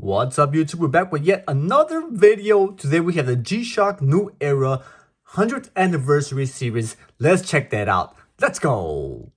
What's up, YouTube? We're back with yet another video. Today we have the G-Shock New Era 100th Anniversary Series. Let's check that out. Let's go!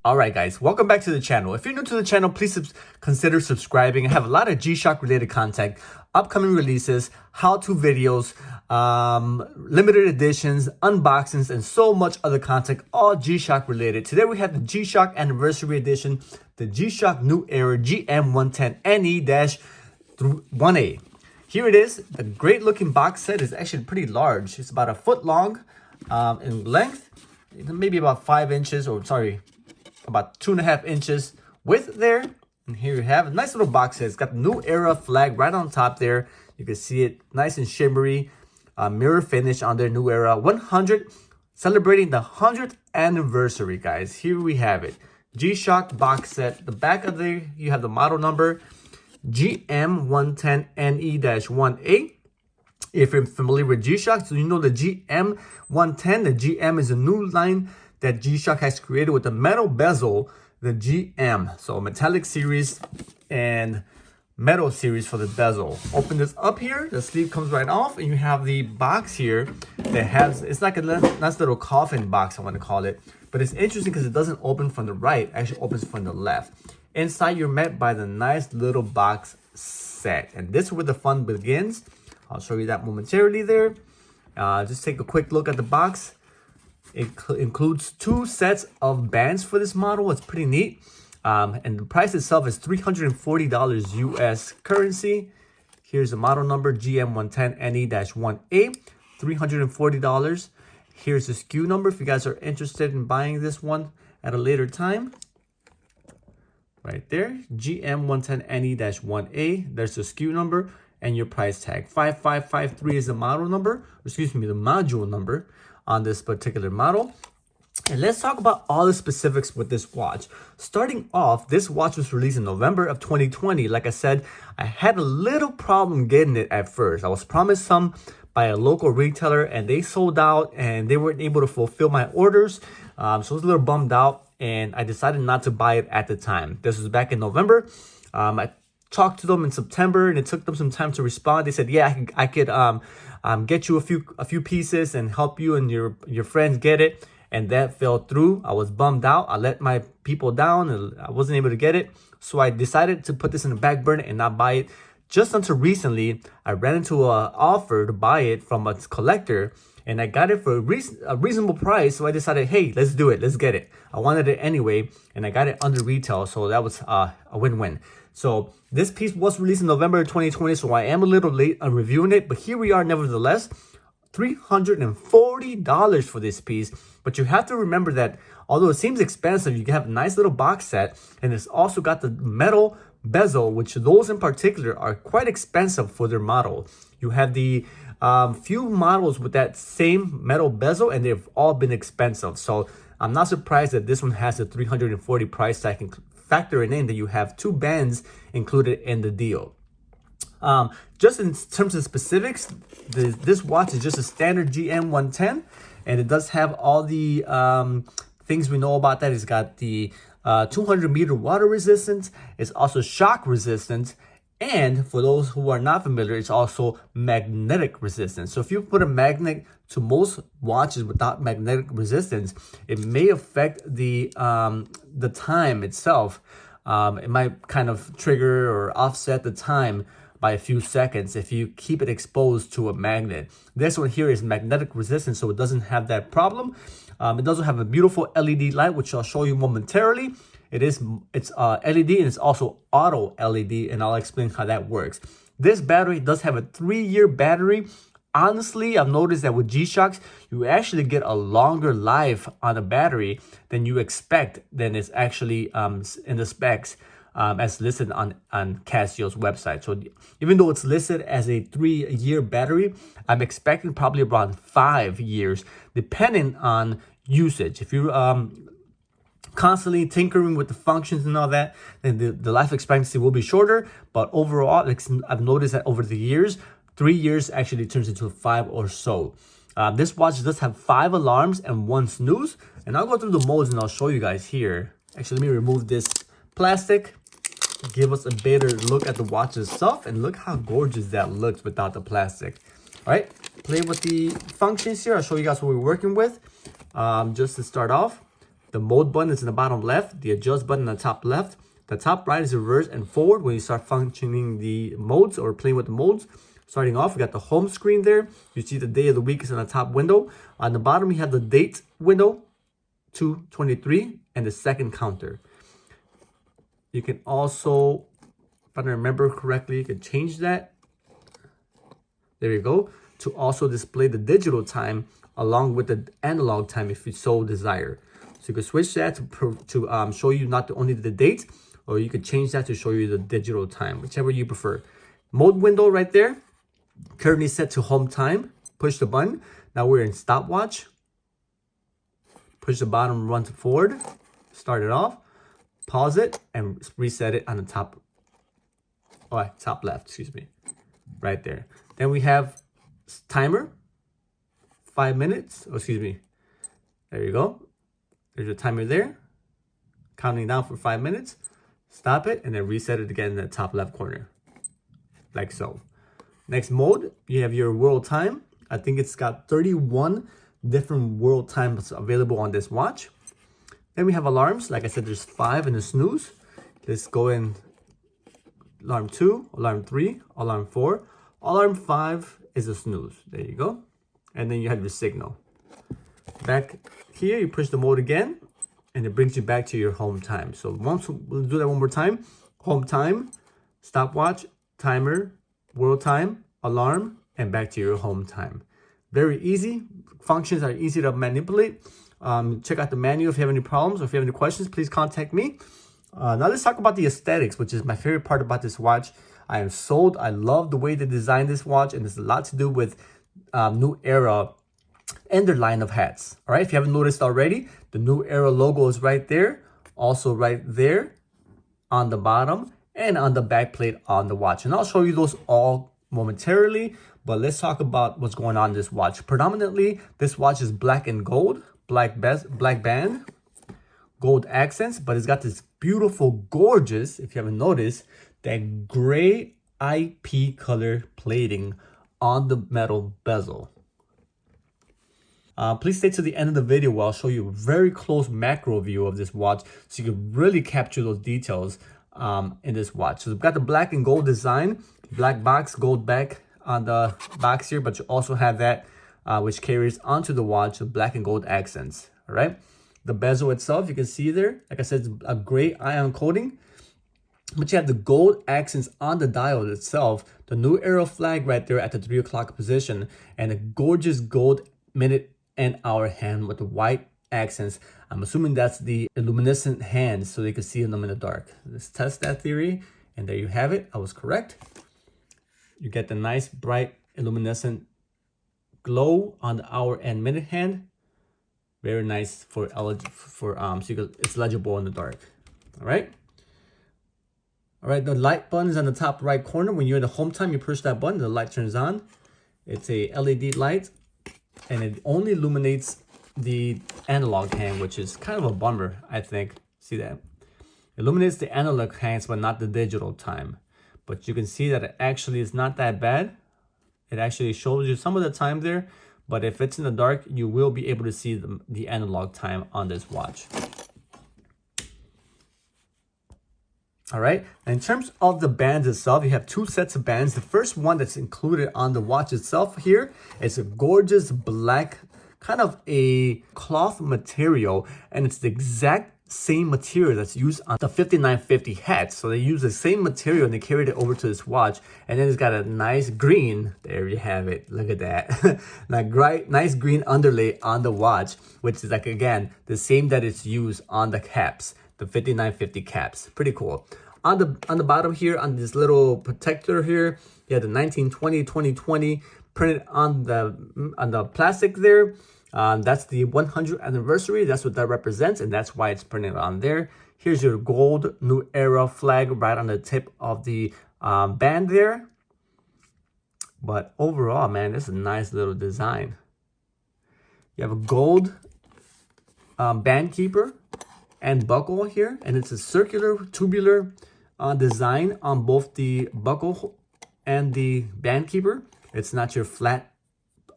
Alright guys, welcome back to the channel. If you're new to the channel, please consider subscribing. I have a lot of G-Shock related content, upcoming releases, how-to videos, limited editions, unboxings, and so much other content, all G-Shock related. Today we have the G-Shock Anniversary Edition, the G-Shock New Era GM110NE-1A. Here it is. The great looking box set is actually pretty large. It's about a foot long in length, maybe about 5 inches, or sorry, about 2.5 inches width there. And here you have a nice little box set. It's got the New Era flag right on top there. You can see it nice and shimmery, mirror finish on their New Era 100, celebrating the 100th anniversary, guys. Here we have it, G-Shock box set. The back of there, you have the model number GM110NE-1A. If you're familiar with G-Shock, so you know the GM110, the GM is a new line that G-Shock has created with the metal bezel, the GM. So metallic series and metal series for the bezel. Open this up here, the sleeve comes right off, and you have the box here that has, it's like a nice little coffin box, I want to call it. But it's interesting because it doesn't open from the right, it actually opens from the left. Inside, you're met by the nice little box set. And this is where the fun begins. I'll show you that momentarily there. Just take a quick look at the box. It includes 2 sets of bands for this model. It's pretty neat. And the price itself is $340 US currency. Here's the model number, GM110NE-1A, $340. Here's the SKU number if you guys are interested in buying this one at a later time. Right there, GM110NE-1A. There's the SKU number and your price tag. 5553 is the model number, excuse me, the module number on this particular model. And let's talk about all the specifics with this watch. Starting off, this watch was released in November of 2020. Like I said, I had a little problem getting it at first. I was promised some by a local retailer and they sold out and they weren't able to fulfill my orders. So I was a little bummed out and I decided not to buy it at the time. This was back in November. I talked to them in September and it took them some time to respond. They said, yeah, I could get you a few pieces and help you and your friends get it. And that fell through. I was bummed out. I let my people down and I wasn't able to get it. So I decided to put this in the back burner and not buy it. Just until recently, I ran into an offer to buy it from a collector and I got it for a reasonable price. So I decided, hey, let's do it. Let's get it. I wanted it anyway and I got it under retail. So that was a win-win. So this piece was released in November 2020, so I am a little late on reviewing it, but here we are nevertheless. $340 for this piece. But you have to remember that although it seems expensive, you have a nice little box set, and it's also got the metal bezel, which those in particular are quite expensive for their model. You have the few models with that same metal bezel, and they've all been expensive. So I'm not surprised that this one has a $340 price tag, factoring in that you have 2 bands included in the deal. Just in terms of specifics, this watch is just a standard GM110, and it does have all the things we know about that. It's got the 200-meter water resistance. It's also shock resistant. And for those who are not familiar, it's also magnetic resistance. So if you put a magnet to most watches without magnetic resistance, it may affect the time itself. It might kind of trigger or offset the time by a few seconds if you keep it exposed to a magnet. This one here is magnetic resistant, so it doesn't have that problem. It does have a beautiful LED light, which I'll show you momentarily. It's LED and it's also auto LED, and I'll explain how that works. This battery does have a 3-year battery. Honestly, I've noticed that with G-Shocks, you actually get a longer life on a battery than you expect than is actually in the specs as listed on Casio's website. So even though it's listed as a 3-year battery, I'm expecting probably around 5 years, depending on usage. If you constantly tinkering with the functions and all that, then the life expectancy will be shorter. But overall, like, I've noticed that over the years, 3 years actually turns into 5 or so. This watch does have 5 alarms and 1 snooze. And I'll go through the modes and I'll show you guys here. Actually, let me remove this plastic. Give us a better look at the watch itself. And look how gorgeous that looks without the plastic. All right, play with the functions here. I'll show you guys what we're working with. Just to start off, the mode button is in the bottom left. The adjust button in the top left. The top right is reverse and forward when you start functioning the modes or playing with the modes. Starting off, we got the home screen there. You see the day of the week is in the top window. On the bottom, you have the date window, 2/23, and the second counter. You can also, if I remember correctly, you can change that. There you go. To also display the digital time along with the analog time if you so desire. So you can switch that to show you not only the date, or you could change that to show you the digital time, whichever you prefer. Mode window right there. Currently set to home time. Push the button. Now we're in stopwatch. Push the bottom, run to forward. Start it off. Pause it and reset it on the top. Top left, excuse me. Right there. Then we have timer. 5 minutes. Oh, excuse me. There you go. There's a timer there. Counting down for 5 minutes. Stop it and then reset it again in the top left corner. Like so. Next mode, you have your world time. I think it's got 31 different world times available on this watch. Then we have alarms. Like I said, there's 5 in the snooze. Let's go in alarm 2, alarm 3, alarm 4. Alarm 5 is a snooze. There you go. And then you have your signal. Back here, you push the mode again, and it brings you back to your home time. So we'll do that one more time. Home time, stopwatch, timer, world time, alarm, and back to your home time. Very easy. Functions are easy to manipulate. Check out the manual if you have any problems or if you have any questions, please contact me. Now let's talk about the aesthetics, which is my favorite part about this watch. I am sold. I love the way they designed this watch, and it's a lot to do with New Era and their line of hats. All right, if you haven't noticed already, the New Era logo is right there, also right there on the bottom and on the back plate on the watch. And I'll show you those all momentarily, but let's talk about what's going on in this watch. Predominantly, this watch is black and gold, black band, gold accents, but it's got this beautiful, gorgeous, if you haven't noticed, that gray IP color plating on the metal bezel. Please stay to the end of the video where I'll show you a very close macro view of this watch so you can really capture those details in this watch. So we've got the black and gold design, black box, gold back on the box here, but you also have that which carries onto the watch, the black and gold accents. All right. The bezel itself, you can see there, like I said, it's a gray ion coating, but you have the gold accents on the dial itself, the New Era flag right there at the 3 o'clock position, and a gorgeous gold minute and hour hand with the white accents. I'm assuming that's the luminescent hands so they can see them in the dark. Let's test that theory, and there you have it. I was correct. You get the nice bright luminescent glow on the hour and minute hand. Very nice for it's legible in the dark. All right. All right, the light button is on the top right corner. When you're in the home time, you push that button, the light turns on. It's a LED light, and it only illuminates the analog hand, which is kind of a bummer, I think. See that? It illuminates the analog hands, but not the digital time. But you can see that it actually is not that bad. It actually shows you some of the time there, but if it's in the dark, you will be able to see the analog time on this watch. All right, in terms of the bands itself, you have 2 sets of bands. The first one that's included on the watch itself here is a gorgeous black, kind of a cloth material, and it's the exact same material that's used on the 59fifty hat. So they use the same material and they carried it over to this watch, and then it's got a nice green, there you have it, look at that. Nice green underlay on the watch, which is like, again, the same that it's used on the caps, the 59fifty caps. Pretty cool. On the bottom here, on this little protector here, you have the 1920 2020 printed on the plastic there. That's the 100th anniversary. That's what that represents, and that's why it's printed on there. Here's your gold New Era flag right on the tip of the band there. But overall, man, this is a nice little design. You have a gold band keeper and buckle here, and it's a circular tubular design on both the buckle and the band keeper. It's not your flat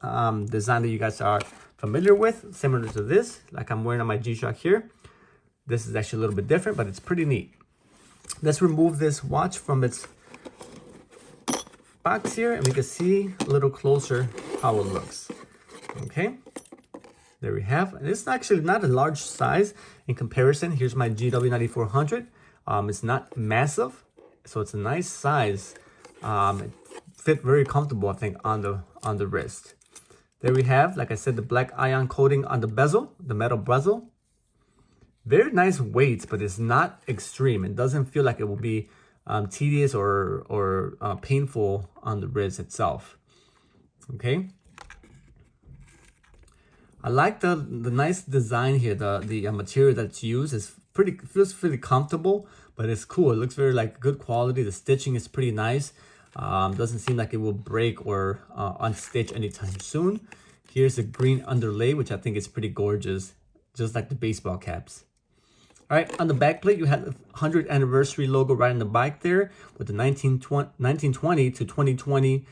design that you guys are familiar with, similar to this, like I'm wearing on my G-Shock here. This is actually a little bit different, but it's pretty neat. Let's remove this watch from its box here, and we can see a little closer how it looks. Okay, there we have. And it's actually not a large size in comparison. Here's my GW9400. It's not massive, so it's a nice size. It fit very comfortable, I think, on the wrist. There we have, like I said, the black ion coating on the bezel, the metal bezel. Very nice weight, but it's not extreme. It doesn't feel like it will be tedious or painful on the wrist itself. Okay. I like the nice design here. The material that's used is feels pretty comfortable, but it's cool. It looks very like good quality. The stitching is pretty nice. Doesn't seem like it will break or unstitch anytime soon. Here's a green underlay, which I think is pretty gorgeous, just like the baseball caps. All right, on the back plate, you have the 100th anniversary logo right on the back there with the 1920 to 2020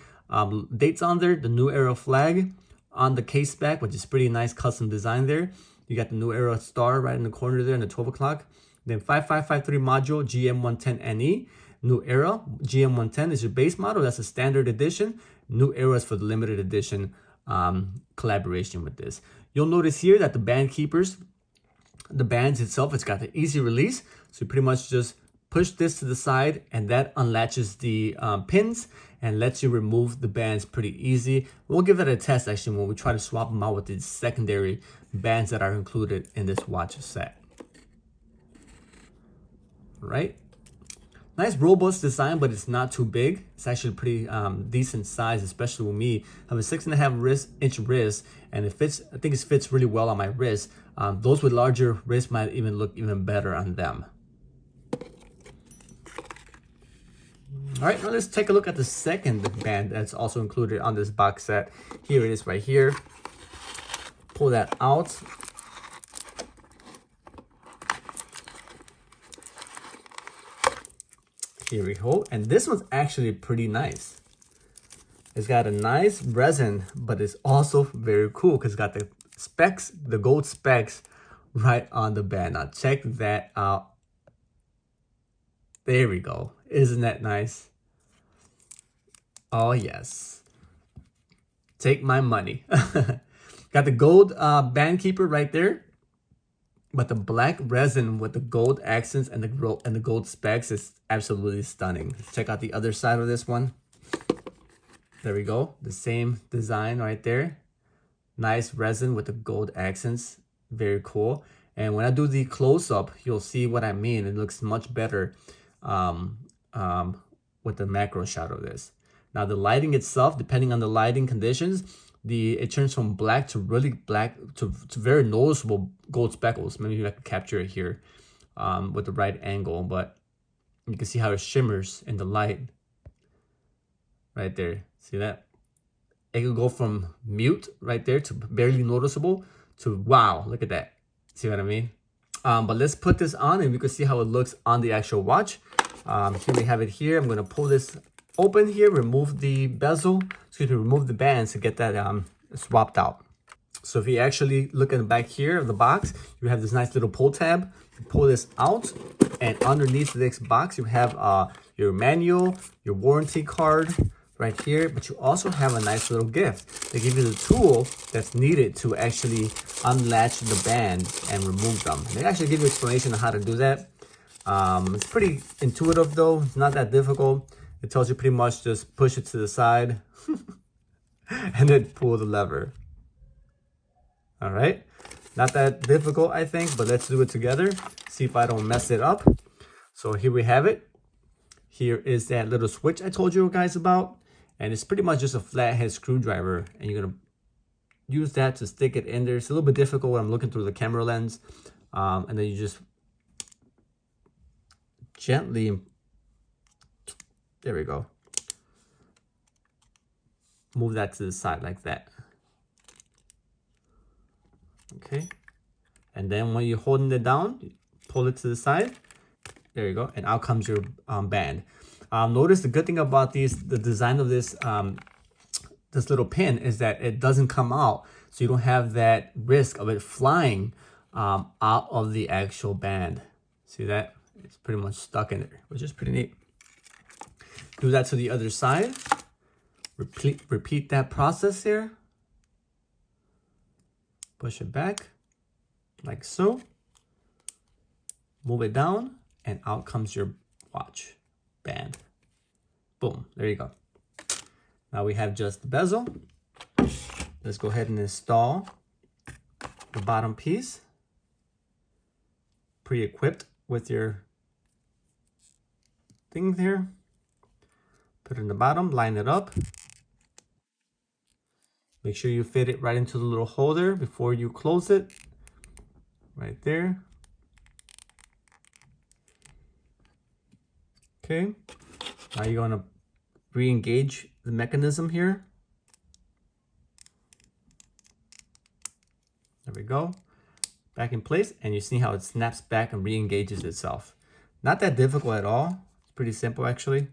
dates on there, the New Era flag on the case back, which is pretty nice custom design there. You got the New Era star right in the corner there in the 12 o'clock. Then 5553 module, GM110NE. New Era, GM110 is your base model. That's a standard edition. New Era is for the limited edition collaboration with this. You'll notice here that the band keepers, the bands itself, it's got the easy release. So you pretty much just push this to the side and that unlatches the pins and lets you remove the bands pretty easy. We'll give that a test actually when we try to swap them out with the secondary bands that are included in this watch set. All right. Nice robust design, but it's not too big. It's actually pretty decent size, especially with me. I have a 6.5-inch wrist, and it fits. I think it fits really well on my wrist. Those with larger wrists might even look even better on them. All right, now let's take a look at the second band that's also included on this box set. Here it is right here. Pull that out. Here we go. And this one's actually pretty nice. It's got a nice resin, but it's also very cool because it's got the specs, the gold specs right on the band. Now check that out. There we go. Isn't that nice? Oh yes. Take my money. Got the gold band keeper right there. But the black resin with the gold accents and the gold specs is absolutely stunning. Let's check out the other side of this one. There we go. The same design right there. Nice resin with the gold accents. Very cool. And when I do the close-up, you'll see what I mean. It looks much better with the macro shot of this. Now the lighting itself, depending on the lighting conditions, it turns from black to really black to very noticeable gold speckles. Maybe I can capture it here with the right angle, but you can see how it shimmers in the light right there. See that? It could go from mute right there to barely noticeable to wow, look at that. See what I mean? But let's put this on and we can see how it looks on the actual watch. Here we have it here. I'm going to pull this open here, remove the bezel, remove the bands to get that swapped out. So if you actually look in the back here of the box, you have this nice little pull tab. You pull this out, and underneath this box, you have your manual, your warranty card right here, but you also have a nice little gift. They give you the tool that's needed to actually unlatch the bands and remove them. They actually give you an explanation on how to do that. It's pretty intuitive though. It's not that difficult. It tells you pretty much just push it to the side and then pull the lever. All right. Not that difficult, I think, but let's do it together. See if I don't mess it up. So here we have it. Here is that little switch I told you guys about. And it's pretty much just a flathead screwdriver. And you're going to use that to stick it in there. It's a little bit difficult when I'm looking through the camera lens. And then you just gently, there we go. Move that to the side like that. Okay. And then when you're holding it down, pull it to the side. There you go. And out comes your band. Notice the good thing about the design of this this little pin is that it doesn't come out, so you don't have that risk of it flying out of the actual band. See that? It's pretty much stuck in there, which is pretty neat. Do that to the other side. Repeat that process here. Push it back like so. Move it down, and out comes your watch band. Boom, there you go. Now we have just the bezel. Let's go ahead and install the bottom piece, pre-equipped with your thing there. Put it in the bottom, line it up. Make sure you fit it right into the little holder before you close it. Right there. Okay, now you're going to re-engage the mechanism here. There we go. Back in place, and you see how it snaps back and re-engages itself. Not that difficult at all. It's pretty simple actually.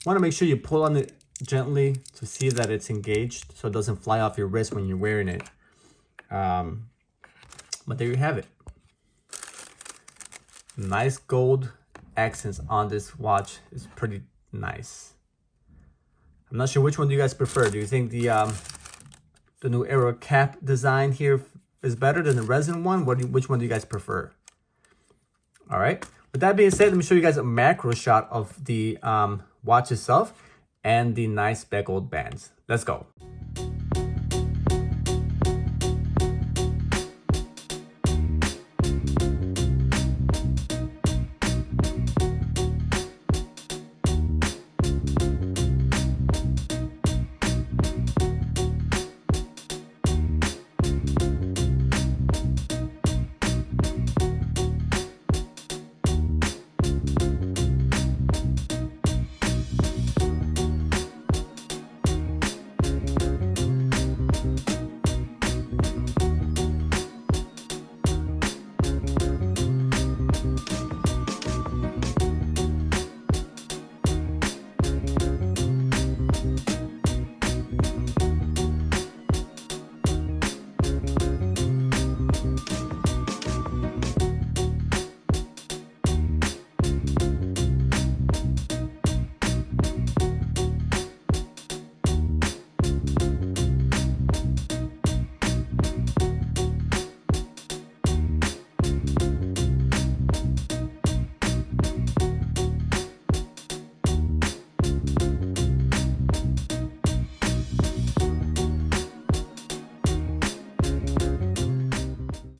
Want to make sure you pull on it gently to see that it's engaged, so it doesn't fly off your wrist when you're wearing it. But there you have it. Nice gold accents on this watch. It's pretty nice. I'm not sure which one do you guys prefer. Do you think the new Era cap design here is better than the resin one? Which one do you guys prefer? All right. With that being said, let me show you guys a macro shot of the watch itself and the nice beveled bands. Let's go.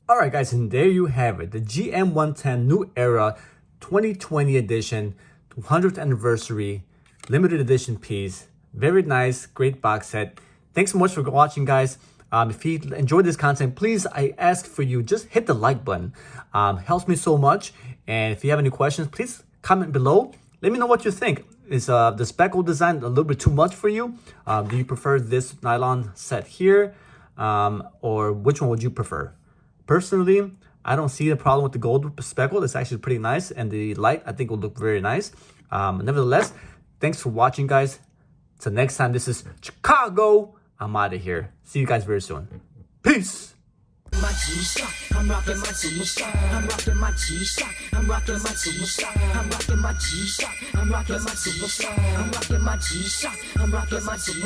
All right, guys, and there you have it. The GM110 New Era 2020 edition, 200th anniversary, limited edition piece. Very nice, great box set. Thanks so much for watching, guys. If you enjoyed this content, please, I ask for you, just hit the like button. Helps me so much. And if you have any questions, please comment below. Let me know what you think. Is the speckle design a little bit too much for you? Do you prefer this nylon set here? Or which one would you prefer? Personally, I don't see a problem with the gold speckle. It's actually pretty nice, and the light I think will look very nice. Nevertheless, thanks for watching, guys. Till next time, this is Chicago. I'm out of here. See you guys very soon. Peace. My G-Shock, I'm rocking my G-Shock, I'm rocking my G-Shock, I'm rocking my G-Shock, I'm rocking my G-Shock, I'm rocking my G-Shock, I'm rocking my G-Shock, I'm rocking my G-Shock.